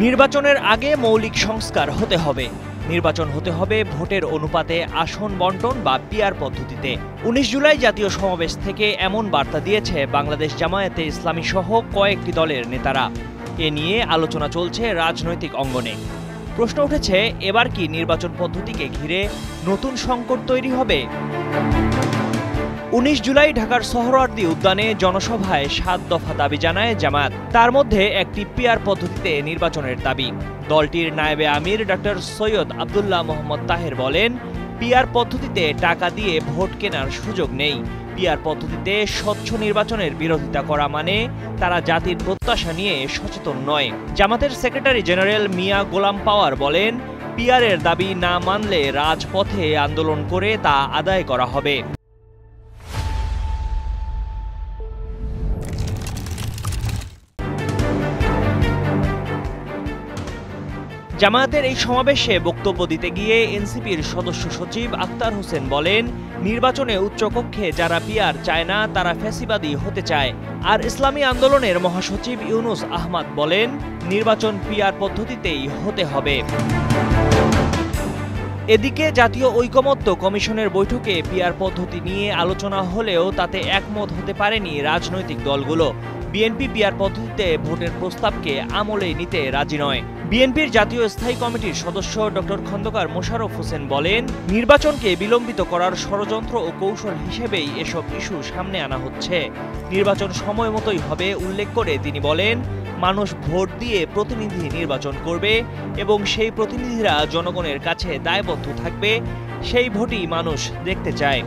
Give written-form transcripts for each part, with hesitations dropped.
নির্বাচনের আগে মৌলিক সংস্কার হতে হবে। নির্বাচন হতে হবে ভোটের অনুপাতে আসন বন্টন বা পিআর পদ্ধতিতে। ১৯ জুলাই জাতীয় সমাবেশ থেকে এমন বার্তা দিয়েছে বাংলাদেশ জামায়াতে ইসলামী সহ কয়েকটি দলের নেতারা। এ নিয়ে আলোচনা চলছে রাজনৈতিক অঙ্গনে। প্রশ্ন উঠেছে, এবার কি নির্বাচন পদ্ধতিকে ঘিরে নতুন সংকট তৈরি হবে? ১৯ জুলাই ঢাকার সোহরাওয়ার্দী উদ্যানে জনসভায় ৭ দফা দাবি জানায় জামায়াত। তার মধ্যে একটি পিআর পদ্ধতিতে নির্বাচনের দাবি। দলটির নায়েবে আমির ডক্টর সৈয়দ আব্দুল্লাহ মোহাম্মদ তাহের বলেন, পিআর পদ্ধতিতে টাকা দিয়ে ভোট কেনার সুযোগ নেই। পিআর পদ্ধতিতে স্বচ্ছ নির্বাচনের বিরোধিতা করা মানে তারা জাতির প্রত্যাশা নিয়ে সচেতন নয়। জামাতের সেক্রেটারি জেনারেল মিয়া গোলাম পাওয়ার বলেন, পিআরের দাবি না মানলে রাজপথে আন্দোলন করে তা আদায় করা হবে। জামায়াতের এই সমাবেশে বক্তব্য দিতে গিয়ে এনসিপির সদস্য সচিব আক্তার হোসেন বলেন, নির্বাচনে উচ্চকক্ষে যারা পিআর চায় না তারা ফ্যাসিবাদী হতে চায়। আর ইসলামী আন্দোলনের মহাসচিব ইউনুস আহমদ বলেন, নির্বাচন পিআর পদ্ধতিতেই হতে হবে। এদিকে জাতীয় ঐকমত্য কমিশনের বৈঠকে পিআর পদ্ধতি নিয়ে আলোচনা হলেও তাতে একমত হতে পারেনি রাজনৈতিক দলগুলো। বিএনপি পিআর পদ্ধতিতে ভোটের প্রস্তাবকে আমলে নিতে রাজি নয়। বিএনপির জাতীয় স্থায়ী কমিটির সদস্য ডক্টর খন্দকার মোশাররফ হোসেন বলেন, নির্বাচনকে বিলম্বিত করার ষড়যন্ত্র ও কৌশল হিসেবেই এসব ইস্যু সামনে আনা হচ্ছে। নির্বাচন সময় মতোই হবে উল্লেখ করে তিনি বলেন, মানুষ ভোট দিয়ে প্রতিনিধি নির্বাচন করবে এবং সেই প্রতিনিধিরা জনগণের কাছে দায়বদ্ধ থাকবে। সেই ভোটই মানুষ দেখতে চায়।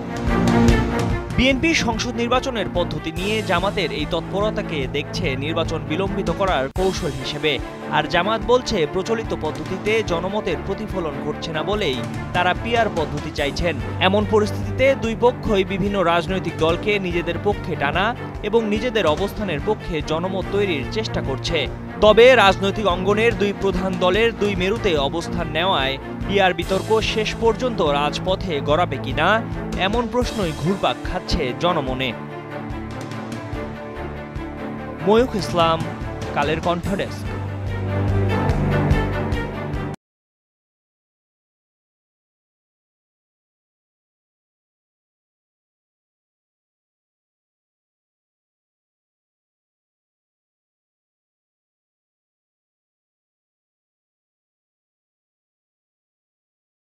বিএনপি সংসদ নির্বাচনের পদ্ধতি নিয়ে জামাতের এই তৎপরতাকে দেখছে নির্বাচন বিলম্বিত করার কৌশল হিসেবে। আর জামাত বলছে, প্রচলিত পদ্ধতিতে জনমতের প্রতিফলন ঘটছে না বলেই তারা পিআর পদ্ধতি চাইছেন। এমন পরিস্থিতিতে দুই পক্ষই বিভিন্ন রাজনৈতিক দলকে নিজেদের পক্ষে টানা এবং নিজেদের অবস্থানের পক্ষে জনমত তৈরির চেষ্টা করছে। তবে রাজনৈতিক অঙ্গনের দুই প্রধান দলের দুই মেরুতে অবস্থান নেওয়ায় পিআর বিতর্ক শেষ পর্যন্ত রাজপথে গড়াবে কিনা এমন প্রশ্নই ঘুরপাক খাচ্ছে জনমনে। ময়ূখ ইসলাম, কালের কণ্ঠ ডেস্ক।